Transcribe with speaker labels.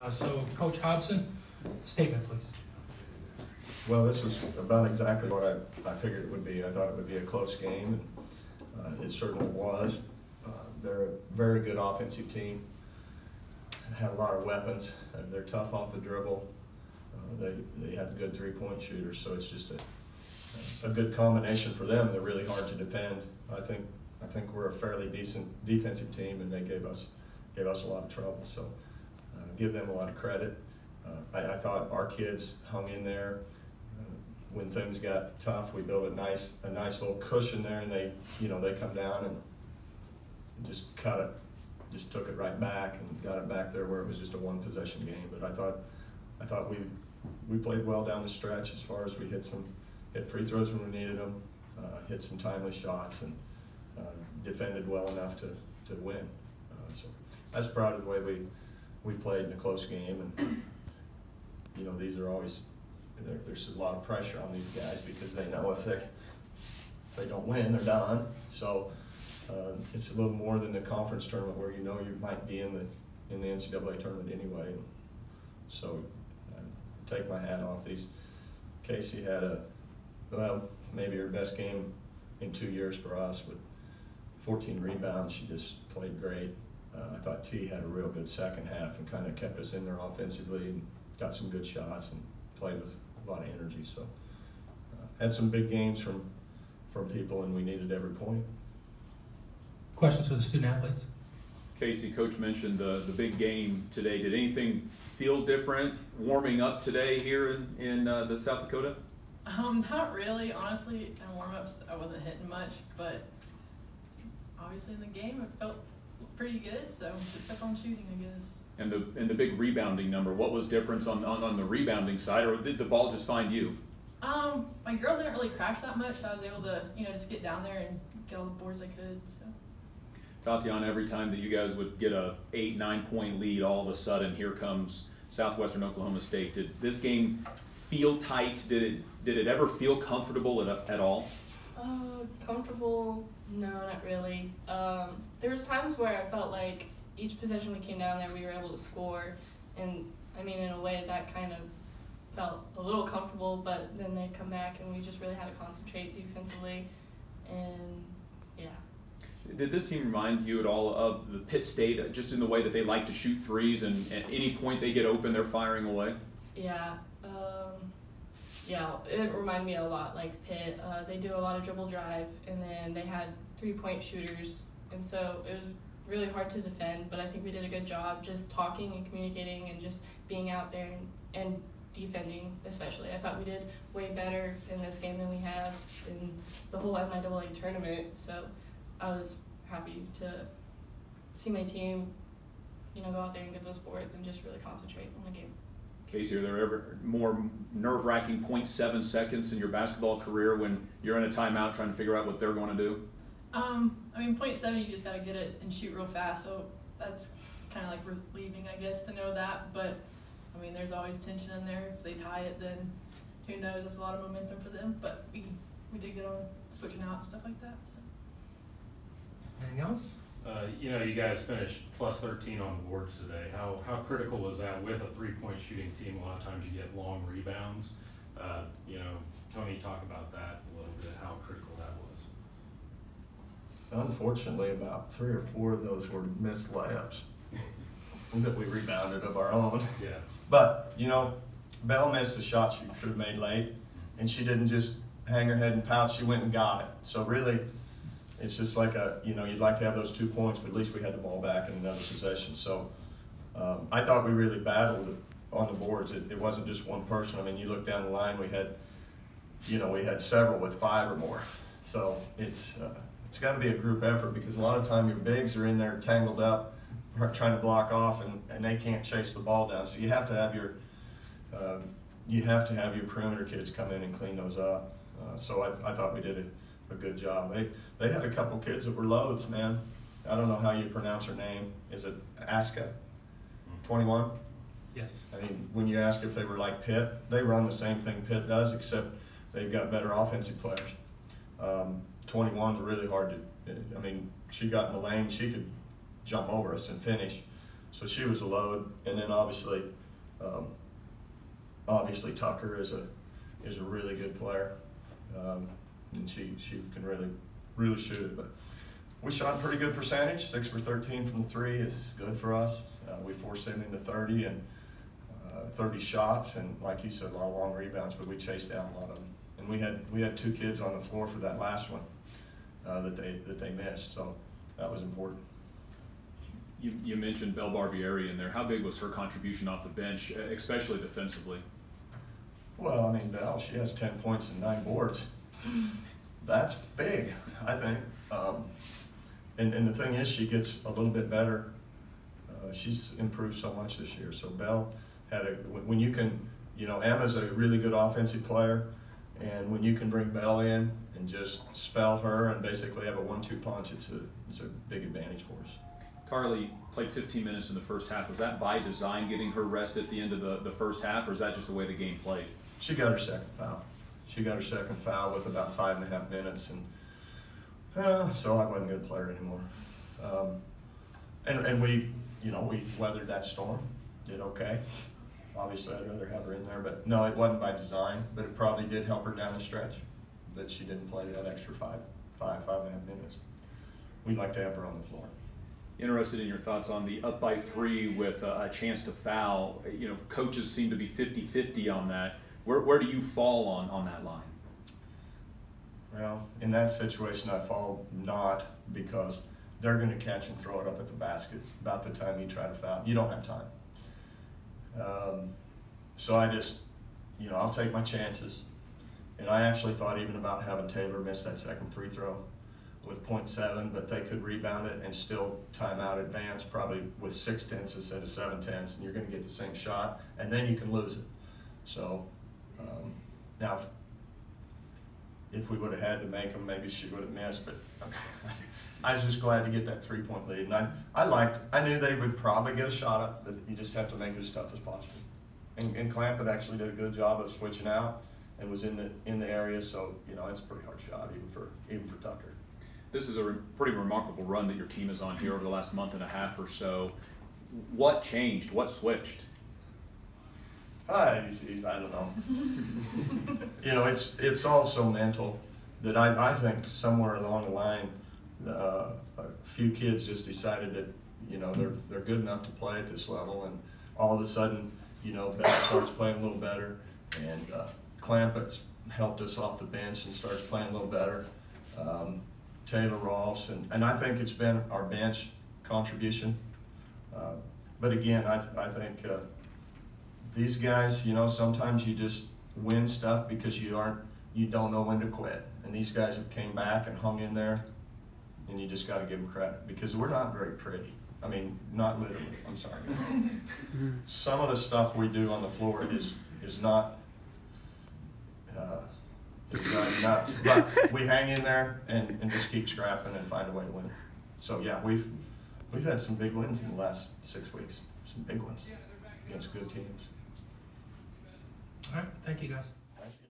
Speaker 1: So, Coach Hobson, statement, please.
Speaker 2: Well, this was about exactly what I figured it would be. I thought it would be a close game, and it certainly was. They're a very good offensive team. Had a lot of weapons. They're tough off the dribble. They have good three-point shooters, so it's just a good combination for them. They're really hard to defend. I think we're a fairly decent defensive team, and they gave us a lot of trouble. So give them a lot of credit. I thought our kids hung in there. When things got tough, we built a nice little cushion there, and they come down and just took it right back and got it back there where it was just a one-possession game. But I thought we played well down the stretch as far as we hit free throws when we needed them, hit some timely shots, and defended well enough to win. So I was proud of the way we played in a close game, and these are always. There's a lot of pressure on these guys because they know if they don't win, they're done. So it's a little more than the conference tournament where you might be in the NCAA tournament anyway. So I take my hat off. Casey had maybe her best game in 2 years for us with 14 rebounds. She just played great. I thought T had a real good second half and kind of kept us in there offensively and got some good shots and played with a lot of energy. So had some big games from people, and we needed every point.
Speaker 1: Questions for the student athletes?
Speaker 3: Casey, Coach mentioned the big game today. Did anything feel different warming up today here in the South Dakota?
Speaker 4: Not really, honestly. In warm-ups, I wasn't hitting much, but obviously in the game, it felt pretty good. So just kept on shooting, I guess.
Speaker 3: And the big rebounding number, what was difference on the rebounding side, or did the ball just find you?
Speaker 4: My girls didn't really crash that much, so I was able to just get down there and get all the boards I could. So.
Speaker 3: Tatiana, every time that you guys would get a 8-9 point lead, all of a sudden here comes Southwestern Oklahoma State. Did this game feel tight? Did it ever feel comfortable at all?
Speaker 5: Comfortable? No, not really. There was times where I felt like each possession we came down there, we were able to score, and I mean, in a way that kind of felt a little comfortable, but then they'd come back and we just really had to concentrate defensively, and yeah.
Speaker 3: Did this team remind you at all of the Pitt State, just in the way that they like to shoot threes, and at any point they get open, they're firing away?
Speaker 5: Yeah. Yeah, it reminded me a lot like Pitt. They do a lot of dribble drive, and then they had three-point shooters, and so it was really hard to defend, but I think we did a good job just talking and communicating and just being out there and defending especially. I thought we did way better in this game than we have in the whole NIAA tournament, so I was happy to see my team, go out there and get those boards and just really concentrate on the game.
Speaker 3: Casey, are there ever more nerve-wracking 0.7 seconds in your basketball career when you're in a timeout trying to figure out what they're going to do?
Speaker 4: 0.7, you just got to get it and shoot real fast, so that's kind of like relieving, I guess, to know that. But, there's always tension in there. If they tie it, then who knows? That's a lot of momentum for them. But we did get on switching out and stuff like that. So.
Speaker 1: Anything else?
Speaker 6: You guys finished plus 13 on the boards today. How critical was that with a three-point shooting team? A lot of times you get long rebounds. Tony, talk about that a little bit, how critical that was.
Speaker 2: Unfortunately, about 3 or 4 of those were missed layups that we rebounded of our own. Yeah. But, Belle missed a shot she should have made late, and she didn't just hang her head and pout. She went and got it. So really, it's just like you'd like to have those 2 points, but at least we had the ball back in another possession. So I thought we really battled on the boards. It wasn't just one person. You look down the line, we had several with 5 or more. So it's got to be a group effort because a lot of time your bigs are in there tangled up, trying to block off, and they can't chase the ball down. So you have to have your perimeter kids come in and clean those up. So I thought we did a good job. They had a couple kids that were loads, man. I don't know how you pronounce her name. Is it Aska? 21?
Speaker 1: Yes.
Speaker 2: When you ask if they were like Pitt, they run the same thing Pitt does, except they've got better offensive players. 21's really hard to. She got in the lane. She could jump over us and finish. So she was a load, and then obviously Tucker is a really good player, and she can really shoot it. But we shot a pretty good percentage, 6 for 13 from the three is good for us. We forced them into 30 and 30 shots, and like you said, a lot of long rebounds, but we chased down a lot of them. And we had 2 kids on the floor for that last one that they missed, so that was important.
Speaker 3: You mentioned Belle Barbieri in there. How big was her contribution off the bench, especially defensively?
Speaker 2: Well, I mean, Belle, she has 10 points and 9 boards. That's big, I think. And the thing is, she gets a little bit better. She's improved so much this year. So Belle had when you can, you know, Emma's a really good offensive player, and when you can bring Belle in and just spell her and basically have a 1-2 punch, it's a big advantage for us.
Speaker 3: Carly played 15 minutes in the first half. Was that by design, getting her rest at the end of the first half, or is that just the way the game played?
Speaker 2: She got her second foul. She got her second foul with about 5.5 minutes, and so I wasn't going to play her anymore. And we, you know, we weathered that storm, did okay. Obviously, I'd rather have her in there, but no, it wasn't by design, but it probably did help her down the stretch that she didn't play that extra 5.5 minutes. We'd like to have her on the floor.
Speaker 3: Interested in your thoughts on the up by 3 with a chance to foul. You know, coaches seem to be 50-50 on that. Where do you fall on that line?
Speaker 2: Well, in that situation, I fall not, because they're going to catch and throw it up at the basket about the time you try to foul. You don't have time. So I just, you know, I'll take my chances. And I actually thought even about having Taylor miss that second free throw with 0.7, but they could rebound it and still timeout advance, probably with 6 tenths instead of 7 tenths, and you're going to get the same shot, and then you can lose it. So now, if we would have had to make them, maybe she would have missed, but I was just glad to get that 3-point lead. And I knew they would probably get a shot up, but you just have to make it as tough as possible. And Clampett actually did a good job of switching out and was in the area, so you know, it's a pretty hard shot even for Tucker.
Speaker 3: This is a pretty remarkable run that your team is on here over the last month and a half or so. What changed? What switched?
Speaker 2: I don't know. You know, it's also mental that I think somewhere along the line, a few kids just decided that, you know, they're good enough to play at this level, and all of a sudden, you know, Beth starts playing a little better, and Clampett's helped us off the bench and starts playing a little better. Taylor Rolfs, and I think it's been our bench contribution. But again, I think these guys, you know, sometimes you just win stuff because you don't know when to quit. And these guys have came back and hung in there, and you just got to give them credit, because we're not very pretty. I mean, not literally, I'm sorry. Some of the stuff we do on the floor is not, but we hang in there and just keep scrapping and find a way to win. So yeah, we've had some big wins in the last 6 weeks, some big ones against good teams.
Speaker 1: All right, thank you guys.